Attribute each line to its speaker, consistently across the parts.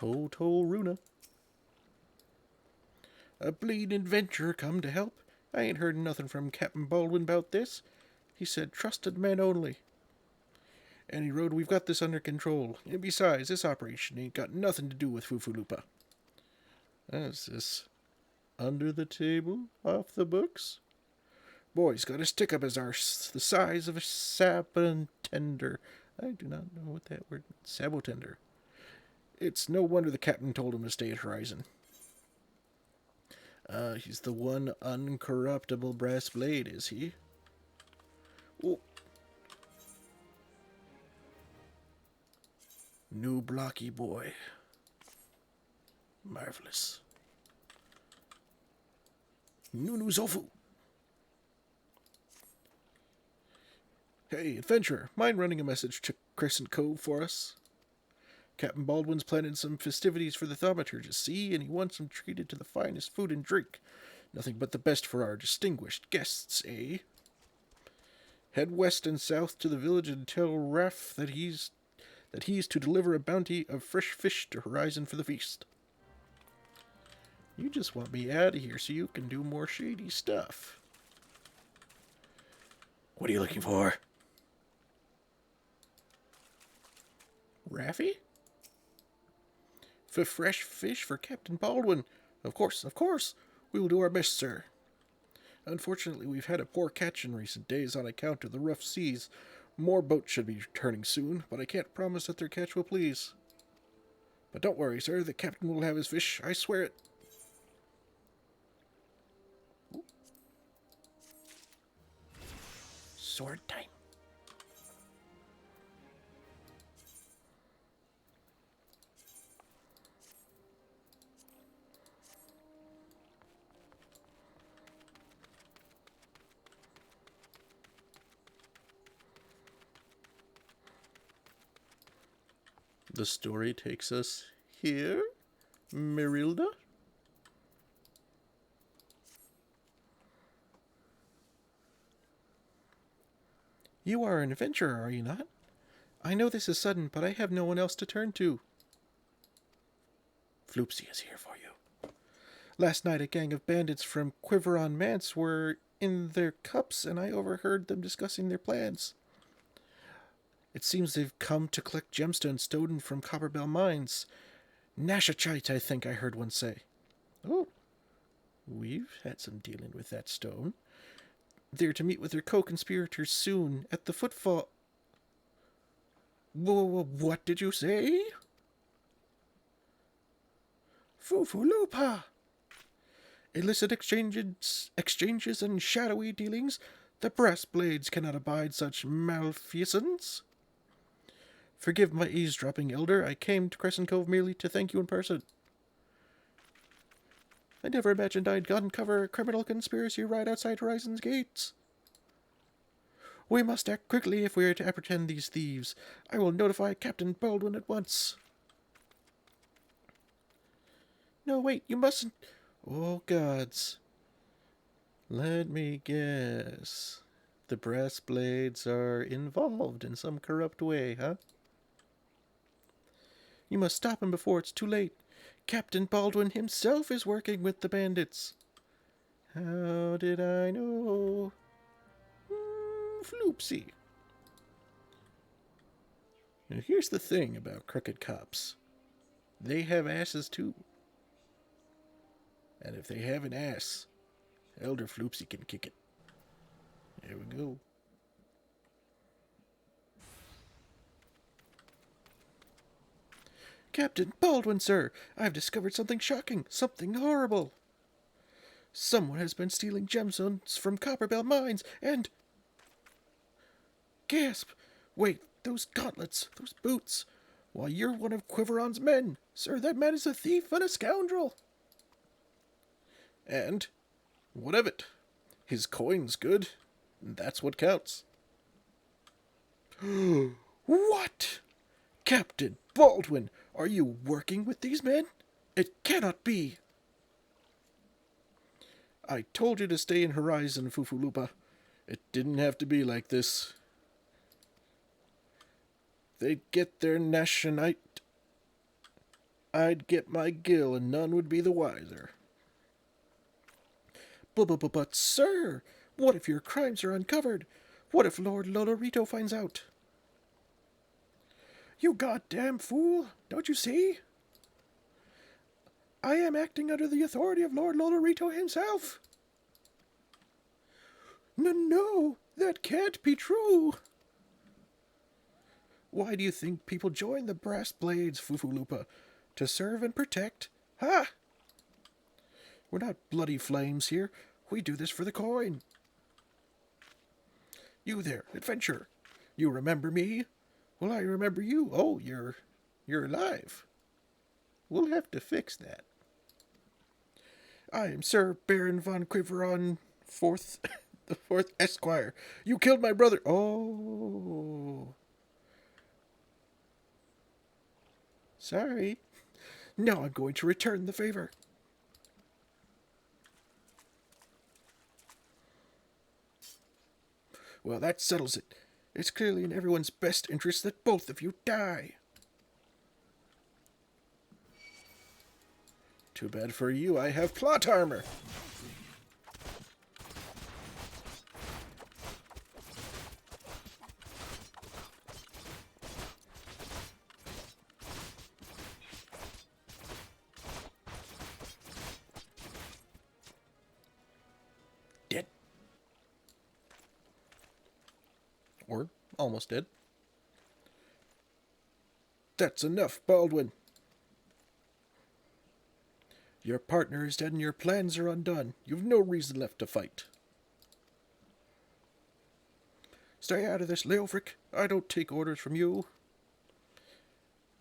Speaker 1: Runa. A bleeding adventurer come to help. I ain't heard nothing from Captain Baldwin about this. He said trusted men only. Any road, we've got this under control. And besides, this operation ain't got nothing to do with Fufulupa. Is this under the table, off the books? Boy's got a stick up his arse, the size of a sabotender. I do not know what that word means. Sabotender. It's no wonder the captain told him to stay at Horizon. He's the one uncorruptible brass blade, is he? Oh. New blocky boy. Marvelous. Nunu Zofu. Hey, adventurer, mind running a message to Crescent Cove for us? Captain Baldwin's planning some festivities for the thaumaturgist, see, and he wants them treated to the finest food and drink. Nothing but the best for our distinguished guests, eh? Head west and south to the village and tell Raff that he's to deliver a bounty of fresh fish to Horizon for the feast. You just want me out of here so you can do more shady stuff. What are you looking for? Raffy? For fresh fish for Captain Baldwin. Of course. We will do our best, sir. Unfortunately, we've had a poor catch in recent days on account of the rough seas. More boats should be returning soon, but I can't promise that their catch will please. But don't worry, sir. The captain will have his fish. I swear it. Sword time. The story takes us here, Merilda? You are an adventurer, are you not? I know this is sudden, but I have no one else to turn to. Floopsy is here for you. Last night a gang of bandits from Quiveron Manse were in their cups, and I overheard them discussing their plans. It seems they've come to collect gemstones stolen from Copperbell mines. Nashachite, I think I heard one say. Oh, we've had some dealing with that stone. They're to meet with their co-conspirators soon at the footfall. What did you say? Fufulupa! Illicit exchanges and shadowy dealings. The brass blades cannot abide such malfeasance. Forgive my eavesdropping, Elder. I came to Crescent Cove merely to thank you in person. I never imagined I'd uncover a criminal conspiracy right outside Horizon's gates. We must act quickly if we are to apprehend these thieves. I will notify Captain Baldwin at once. No, wait, you mustn't. Oh, gods. Let me guess. The brass blades are involved in some corrupt way, huh? You must stop him before it's too late. Captain Baldwin himself is working with the bandits. How did I know? Floopsy. Now here's the thing about crooked cops. They have asses too. And if they have an ass, Elder Floopsy can kick it. There we go. Captain Baldwin, sir, I've discovered something shocking, something horrible. Someone has been stealing gemstones from Copperbell mines, and... Gasp! Wait, those gauntlets, those boots. Why, you're one of Quiveron's men. Sir, that man is a thief and a scoundrel. And what of it? His coin's good. That's what counts. What? Captain Baldwin, are you working with these men? It cannot be. I told you to stay in Horizon, Fufulupa. It didn't have to be like this. They'd get their nationite. I'd get my gill and none would be the wiser. But, sir, what if your crimes are uncovered? What if Lord Lolorito finds out? You goddamn fool! Don't you see? I am acting under the authority of Lord Lolorito himself. No, that can't be true. Why do you think people join the Brass Blades, Fufulupa? To serve and protect? Ha! We're not bloody flames here. We do this for the coin. You there, adventurer. You remember me? Well, I remember you. Oh, you're alive. We'll have to fix that. I am Sir Baron von Quiveron, fourth, the fourth Esquire. You killed my brother. Oh. Sorry. Now I'm going to return the favor. Well, that settles it. It's clearly in everyone's best interest that both of you die. Too bad for you, I have plot armor. Dead. Or almost dead. That's enough, Baldwin. Your partner is dead and your plans are undone. You've no reason left to fight. Stay out of this, Leofric. I don't take orders from you.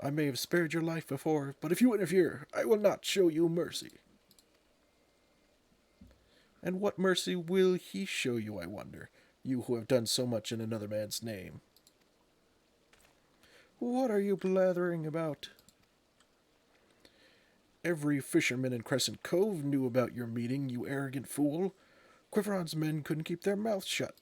Speaker 1: I may have spared your life before, but if you interfere, I will not show you mercy. And what mercy will he show you, I wonder, you who have done so much in another man's name? What are you blathering about? Every fisherman in Crescent Cove knew about your meeting, you arrogant fool. Quiveron's men couldn't keep their mouths shut.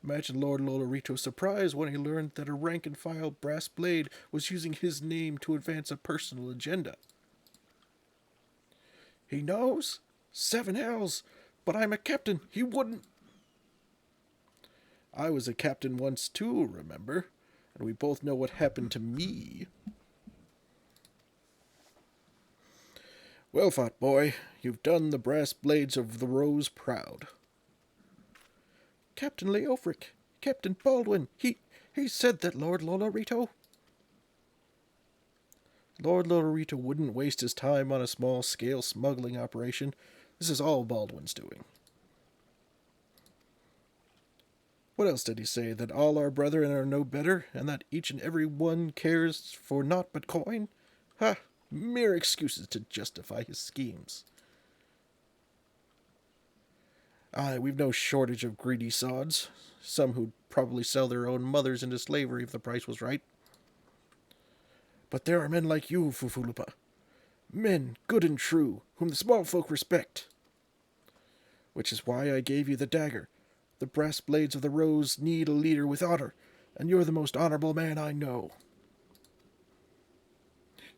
Speaker 1: Imagine Lord Lolorito's surprise when he learned that a rank-and-file brass blade was using his name to advance a personal agenda. He knows? 7 hells! But I'm a captain. He wouldn't. I was a captain once too, remember? And we both know what happened to me. Well fought, boy. You've done the Brass Blades of the Rose proud. Captain Leofric, Captain Baldwin, he said that Lord Lolorito... Lord Lolorito wouldn't waste his time on a small-scale smuggling operation. This is all Baldwin's doing. What else did he say? That all our brethren are no better, and that each and every one cares for naught but coin? Ha! Mere excuses to justify his schemes. Aye, we've no shortage of greedy sods. Some who'd probably sell their own mothers into slavery if the price was right. But there are men like you, Fufulupa. Men, good and true, whom the small folk respect. Which is why I gave you the dagger. The Brass Blades of the Rose need a leader with honor, and you're the most honorable man I know.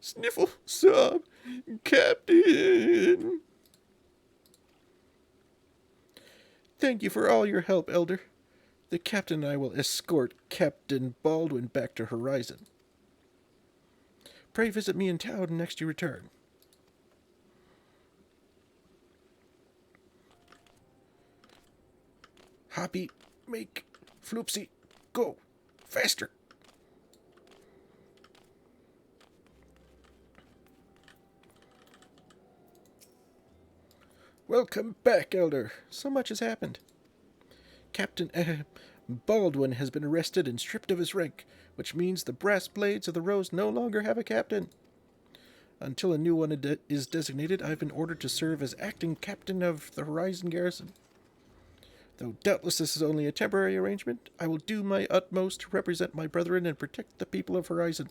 Speaker 1: Sniffle, sob, Captain. Thank you for all your help, Elder. The captain and I will escort Captain Baldwin back to Horizon. Pray visit me in town next you return. Hoppy, make, Floopsy, go, faster. Welcome back, Elder. So much has happened. Captain Baldwin has been arrested and stripped of his rank, which means the Brass Blades of the Rose no longer have a captain. Until a new one is designated, I've been ordered to serve as acting captain of the Horizon Garrison. Though doubtless this is only a temporary arrangement, I will do my utmost to represent my brethren and protect the people of Horizon.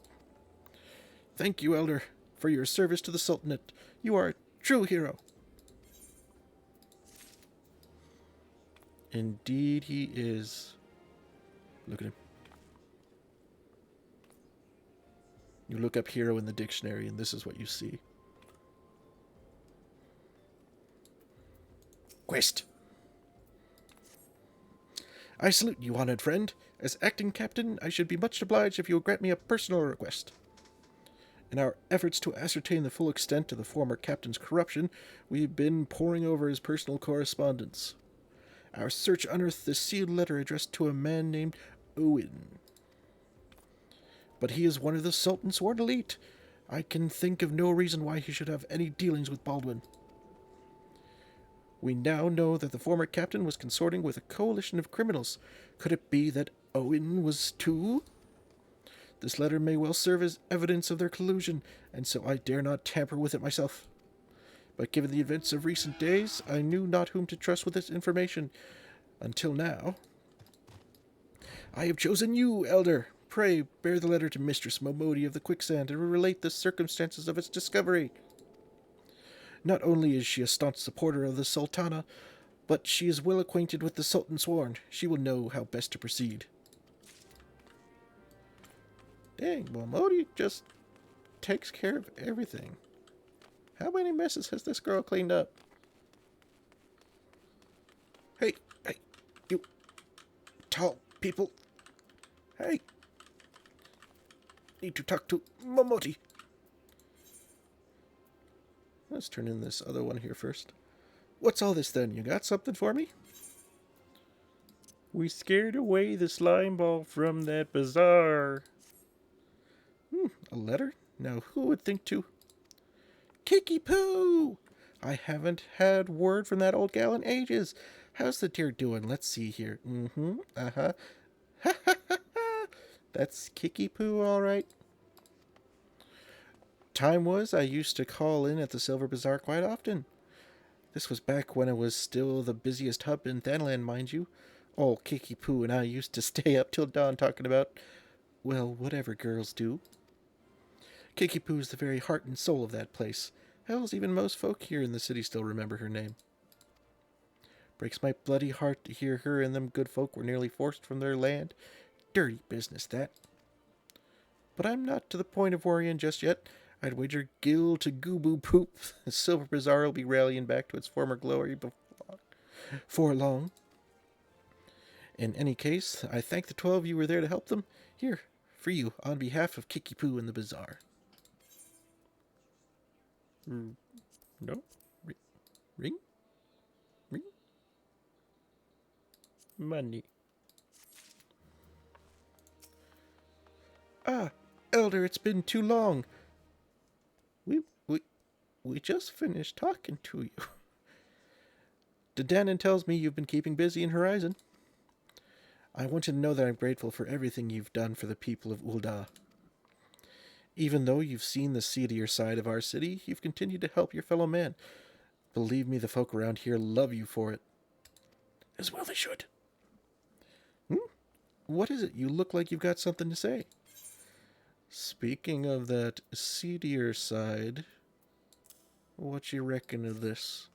Speaker 1: Thank you, Elder, for your service to the Sultanate. You are a true hero. Indeed he is. Look at him. You look up hero in the dictionary, and this is what you see. Quest. I salute you, honored friend. As acting captain, I should be much obliged if you will grant me a personal request. In our efforts to ascertain the full extent of the former captain's corruption, we've been poring over his personal correspondence. Our search unearthed this sealed letter addressed to a man named Owen. But he is one of the Sultan's sworn elite. I can think of no reason why he should have any dealings with Baldwin. We now know that the former captain was consorting with a coalition of criminals. Could it be that Owen was too? This letter may well serve as evidence of their collusion, and so I dare not tamper with it myself. But given the events of recent days, I knew not whom to trust with this information. Until now. I have chosen you, Elder. Pray, bear the letter to Mistress Momodi of the Quicksand and relate the circumstances of its discovery. Not only is she a staunch supporter of the Sultana, but she is well acquainted with the Sultan Sworn. She will know how best to proceed. Dang, Momodi just takes care of everything. How many messes has this girl cleaned up? Hey, you tall people. Hey, need to talk to Momodi. Let's turn in this other one here first. What's all this then? You got something for me? We scared away the slime ball from that bazaar. A letter? Now who would think to... Kiki Poo! I haven't had word from that old gal in ages. How's the dear doing? Let's see here. Ha ha ha. That's Kiki Poo, all right. Time was I used to call in at the Silver Bazaar quite often. This was back when it was still the busiest hub in Thanland, mind you. Old Kiki Poo and I used to stay up till dawn talking about, well, whatever girls do. Kiki Poo's the very heart and soul of that place. Hells, even most folk here in the city still remember her name. Breaks my bloody heart to hear her and them good folk were nearly forced from their land. Dirty business, that. But I'm not to the point of worrying just yet. I'd wager gill to goo-boo poop the Silver Bazaar will be rallying back to its former glory before long. In any case, I thank the 12 you were there to help them. Here, for you, on behalf of Kiki Poo and the Bazaar. No? Ring? Money. Ah, Elder, it's been too long. We just finished talking to you. Dedanan tells me you've been keeping busy in Horizon. I want you to know that I'm grateful for everything you've done for the people of Ul'dah. Even though you've seen the seedier side of our city, you've continued to help your fellow man. Believe me, the folk around here love you for it. As well they should. What is it? You look like you've got something to say. Speaking of that seedier side, what you reckon of this?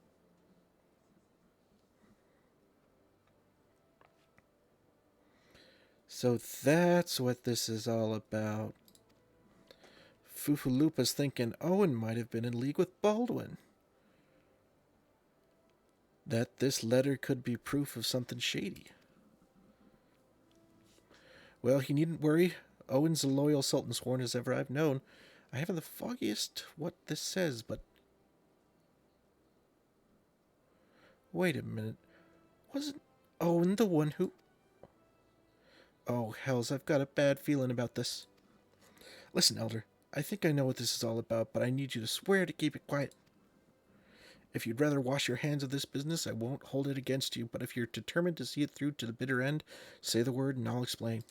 Speaker 1: So that's what this is all about. Fufulupa's thinking Owen might have been in league with Baldwin. That this letter could be proof of something shady. Well, he needn't worry. Owen's a loyal Sultan Sworn as ever I've known. I haven't the foggiest what this says, but... Wait a minute. Wasn't Owen the one who... Oh, hells, I've got a bad feeling about this. Listen, Elder, I think I know what this is all about, but I need you to swear to keep it quiet. If you'd rather wash your hands of this business, I won't hold it against you, but if you're determined to see it through to the bitter end, say the word and I'll explain.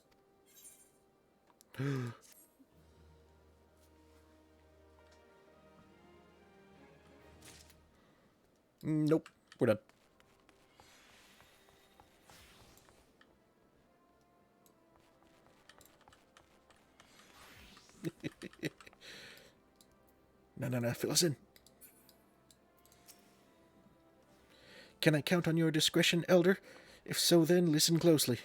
Speaker 1: Nope, we're done. No, fill us in. Can I count on your discretion, Elder? If so, then listen closely.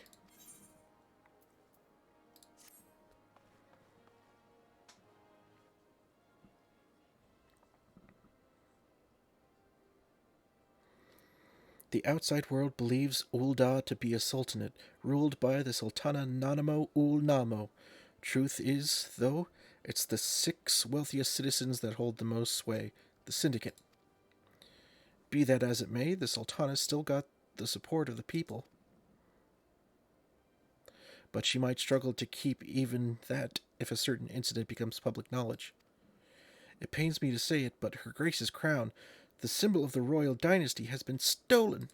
Speaker 1: The outside world believes Ul'dah to be a sultanate, ruled by the Sultana Nanamo Ul Namo. Truth is, though, it's the 6 wealthiest citizens that hold the most sway, the syndicate. Be that as it may, the Sultana's still got the support of the people. But she might struggle to keep even that if a certain incident becomes public knowledge. It pains me to say it, but Her Grace's crown, the symbol of the royal dynasty, has been stolen.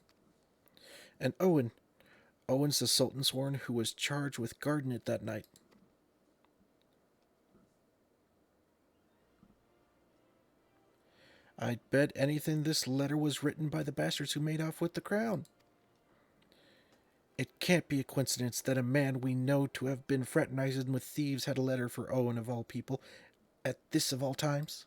Speaker 1: And Owen's the Sultan sworn who was charged with guarding it that night. I'd bet anything this letter was written by the bastards who made off with the crown. It can't be a coincidence that a man we know to have been fraternizing with thieves had a letter for Owen of all people, at this of all times.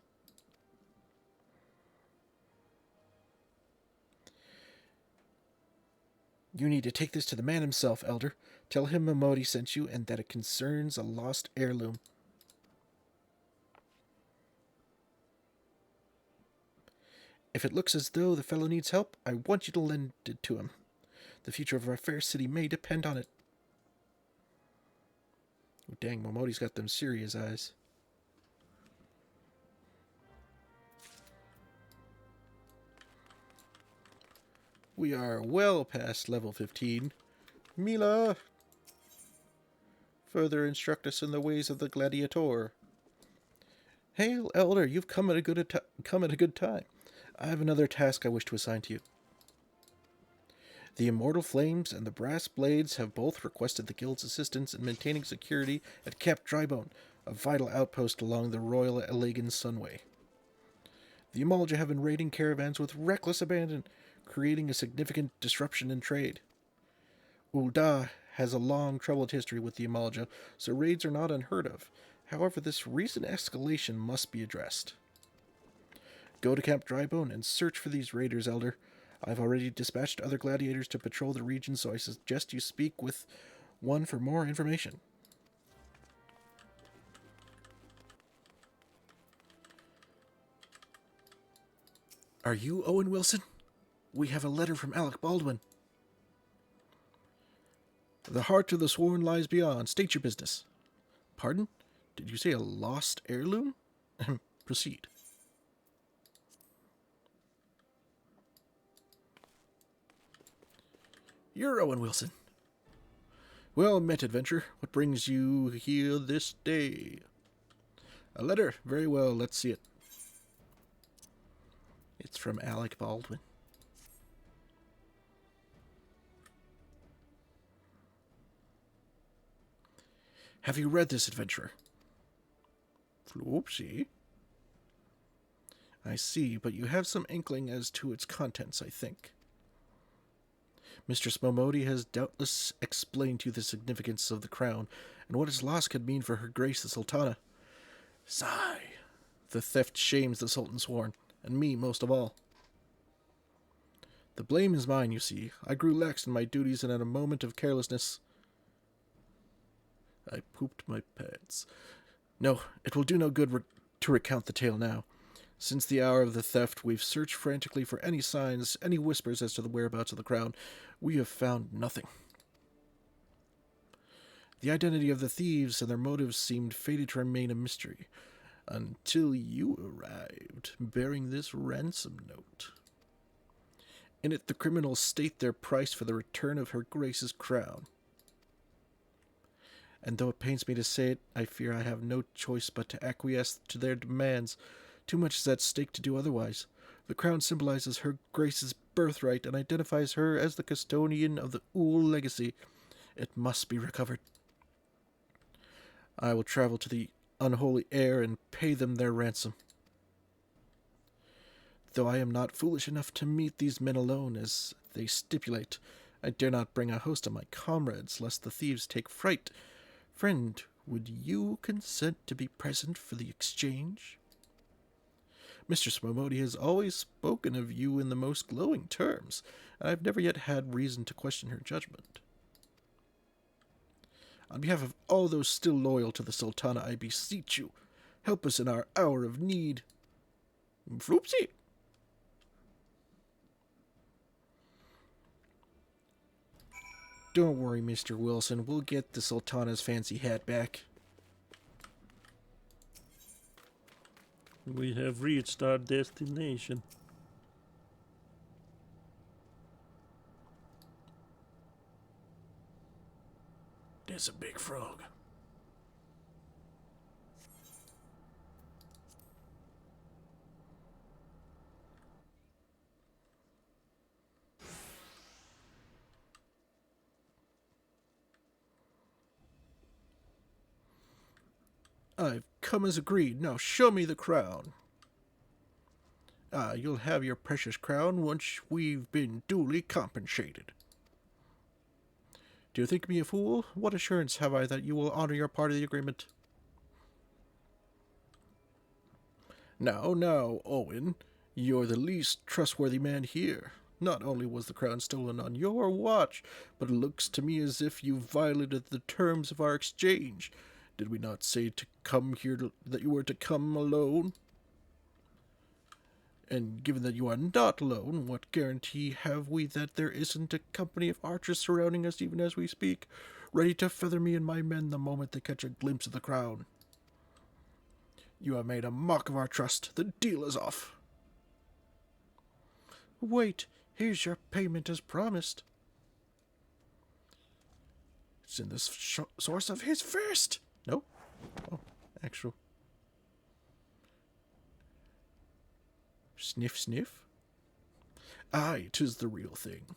Speaker 1: You need to take this to the man himself, Elder. Tell him Momodi sent you and that it concerns a lost heirloom. If it looks as though the fellow needs help, I want you to lend it to him. The future of our fair city may depend on it. Oh, dang, Momodi's got them serious eyes. We are well past level 15. Mila! Further instruct us in the ways of the gladiator. Hail, Elder, you've come at a good time. I have another task I wish to assign to you. The Immortal Flames and the Brass Blades have both requested the Guild's assistance in maintaining security at Camp Drybone, a vital outpost along the Royal Elagan Sunway. The Imalja have been raiding caravans with reckless abandon, creating a significant disruption in trade. Ul'dah has a long troubled history with the Imalja, so raids are not unheard of. However, this recent escalation must be addressed. Go to Camp Drybone and search for these raiders, Elder. I've already dispatched other gladiators to patrol the region, so I suggest you speak with one for more information. Are you Owen Wilson? We have a letter from Alec Baldwin. The heart of the sworn lies beyond. State your business. Pardon? Did you say a lost heirloom? Proceed. You're Owen Wilson. Well met, adventurer. What brings you here this day? A letter. Very well, let's see it. It's from Alec Baldwin. Have you read this, adventurer? Floopsy? I see, but you have some inkling as to its contents, I think. Mistress Momodi has doubtless explained to you the significance of the crown, and what its loss could mean for Her Grace the Sultana. Sigh. The theft shames the Sultan sworn, and me most of all. The blame is mine, you see. I grew lax in my duties, and at a moment of carelessness I pooped my pants. No, it will do no good to recount the tale now. Since the hour of the theft, we've searched frantically for any signs, any whispers as to the whereabouts of the crown. We have found nothing. The identity of the thieves and their motives seemed fated to remain a mystery, until you arrived, bearing this ransom note. In it, the criminals state their price for the return of Her Grace's crown. And though it pains me to say it, I fear I have no choice but to acquiesce to their demands. Too much is at stake to do otherwise. The crown symbolizes Her Grace's birthright and identifies her as the custodian of the Ul legacy. It must be recovered. I will travel to the unholy heir and pay them their ransom. Though I am not foolish enough to meet these men alone, as they stipulate, I dare not bring a host of my comrades, lest the thieves take fright. Friend, would you consent to be present for the exchange? Mistress Momodi has always spoken of you in the most glowing terms, and I've never yet had reason to question her judgment. On behalf of all those still loyal to the Sultana, I beseech you, help us in our hour of need. Floopsy! Don't worry, Mr. Wilson. We'll get the Sultana's fancy hat back.
Speaker 2: We have reached our destination.
Speaker 1: There's a big frog. I've come as agreed. Now show me the crown. You'll have your precious crown once we've been duly compensated. Do you think me a fool? What assurance have I that you will honor your part of the agreement? Now, Owen, you're the least trustworthy man here. Not only was the crown stolen on your watch, but it looks to me as if you violated the terms of our exchange. Did we not say to come here that you were to come alone? And given that you are not alone, what guarantee have we that there isn't a company of archers surrounding us even as we speak, ready to feather me and my men the moment they catch a glimpse of the crown? You have made a mock of our trust. The deal is off. Wait, here's your payment as promised. It's in the source of his fist. No? Oh, actual. Sniff, sniff. Aye, 'tis the real thing.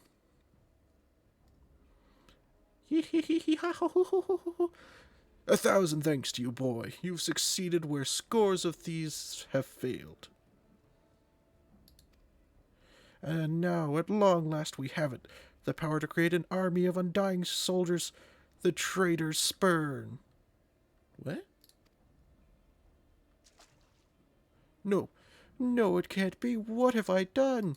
Speaker 1: 1,000 thanks to you, boy. You've succeeded where scores of thieves have failed. And now, at long last, we have it. The power to create an army of undying soldiers the traitors spurn. What? No, it can't be. What have I done?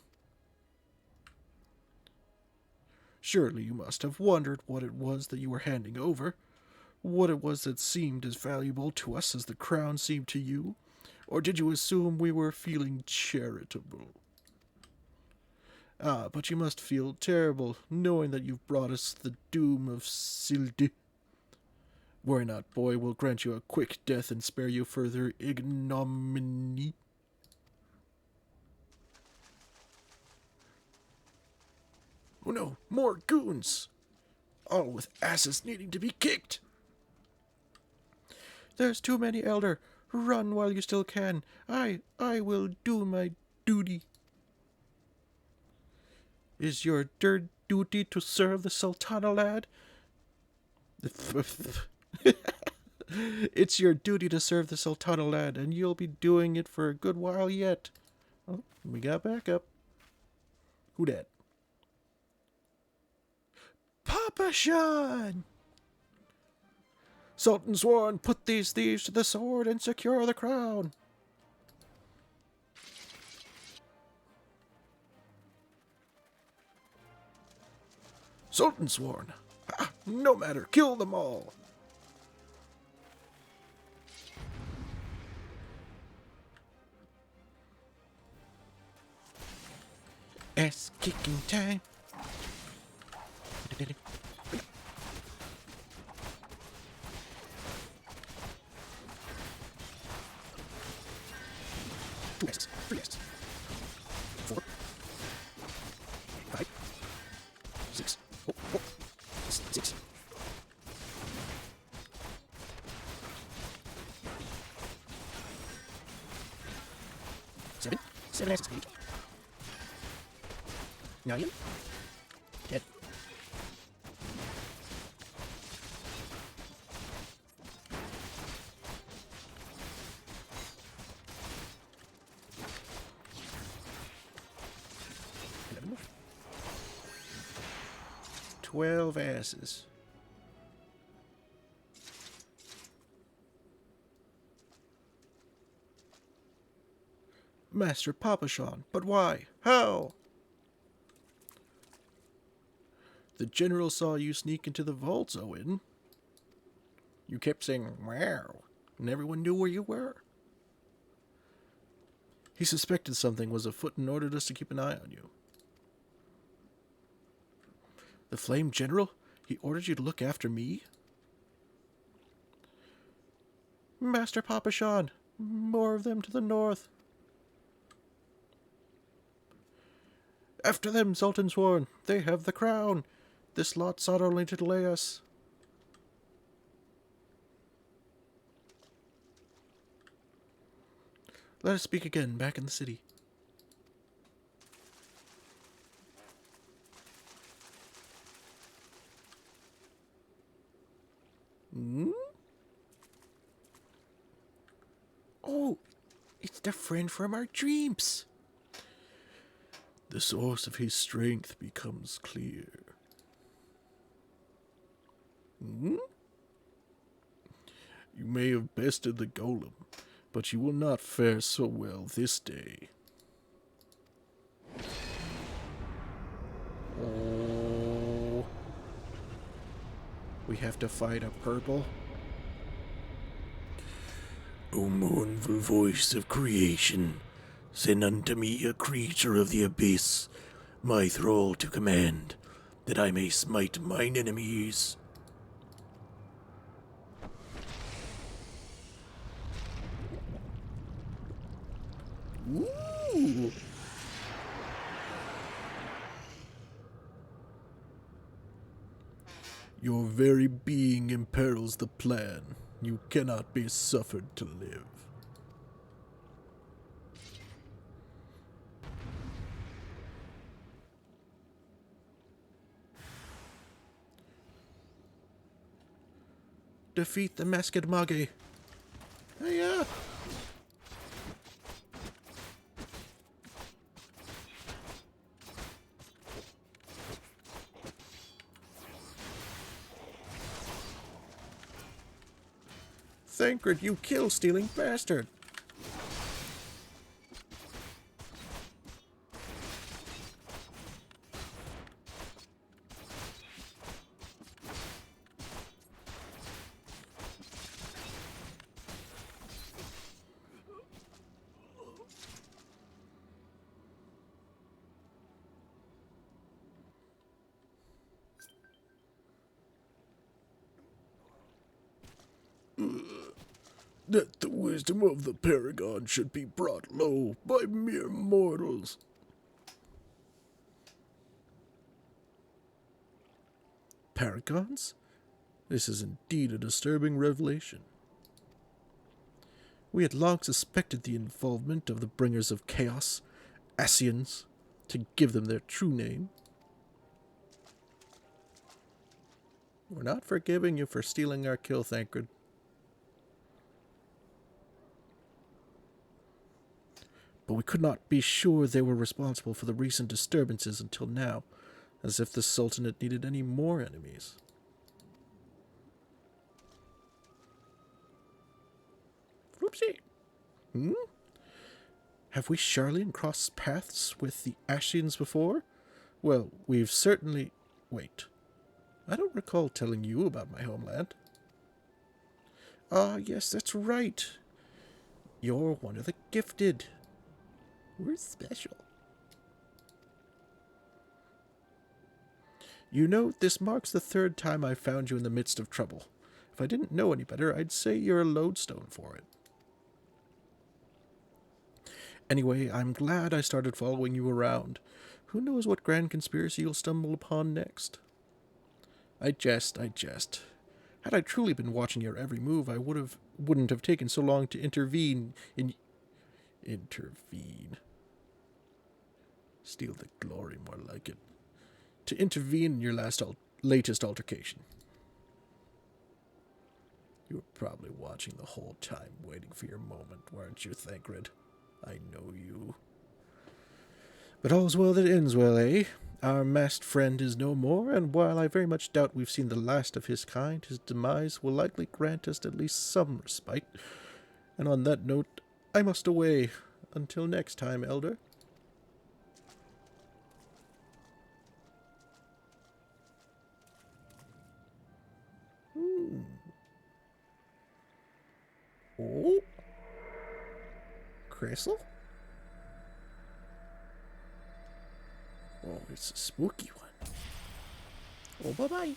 Speaker 1: Surely you must have wondered what it was that you were handing over. What it was that seemed as valuable to us as the crown seemed to you? Or did you assume we were feeling charitable? But you must feel terrible, knowing that you've brought us the doom of Sildi. Worry not, boy, we'll grant you a quick death and spare you further ignominy. Oh no, more goons! All with asses needing to be kicked. There's too many, Elder. Run while you still can. I will do my duty. Is your duty to serve the Sultana, lad? It's your duty to serve the Sultana, lad, and you'll be doing it for a good while yet. Oh, we got backup. Who dat? Papa Sean! Sultan Sworn, put these thieves to the sword and secure the crown. Sultan Sworn. No matter, kill them all. Ass kicking time. Two S's, 3 S's, 4, 5, 6, 6. 7 S's, 8. 9. 10. 11. 12 asses. Master Papashan, but why? How? The general saw you sneak into the vaults, Owen. You kept saying, wow, and everyone knew where you were. He suspected something was afoot and ordered us to keep an eye on you. The Flame General? He ordered you to look after me? Master Papashan, more of them to the north. After them, Sultan Sworn. They have the crown. This lot sought only to delay us. Let us speak again, back in the city. Hmm? Oh, it's the friend from our dreams. The source of his strength becomes clear. Hmm? You may have bested the golem, but you will not fare so well this day. Oh. We have to fight a purple? O mournful voice of creation, send unto me a creature of the abyss, my thrall to command, that I may smite mine enemies. Ooh. Your very being imperils the plan. You cannot be suffered to live. Defeat the masked mage. Hiya! Thancred, you kill-stealing bastard! That the wisdom of the Paragon should be brought low by mere mortals. Paragons? This is indeed a disturbing revelation. We had long suspected the involvement of the bringers of chaos, Asians, to give them their true name. We're not forgiving you for stealing our kill, Thancred. But we could not be sure they were responsible for the recent disturbances until now, as if the Sultanate needed any more enemies. Floopsy! Hmm? Have we Charlene crossed paths with the Ashians before? Well, we've certainly... Wait. I don't recall telling you about my homeland. Ah, yes, that's right. You're one of the gifted. We're special. You know, this marks the third time I've found you in the midst of trouble. If I didn't know any better, I'd say you're a lodestone for it. Anyway, I'm glad I started following you around. Who knows what grand conspiracy you'll stumble upon next? I jest. Had I truly been watching your every move, I wouldn't have taken so long to intervene in... Intervene. Steal the glory, more like it. To intervene in your latest altercation. You were probably watching the whole time, waiting for your moment, weren't you, Thancred? I know you. But all's well that ends well, eh? Our masked friend is no more, and while I very much doubt we've seen the last of his kind, his demise will likely grant us at least some respite. And on that note, I must away. Until next time, Elder. Oh. Crystal? Oh, it's a spooky one. Oh, bye-bye.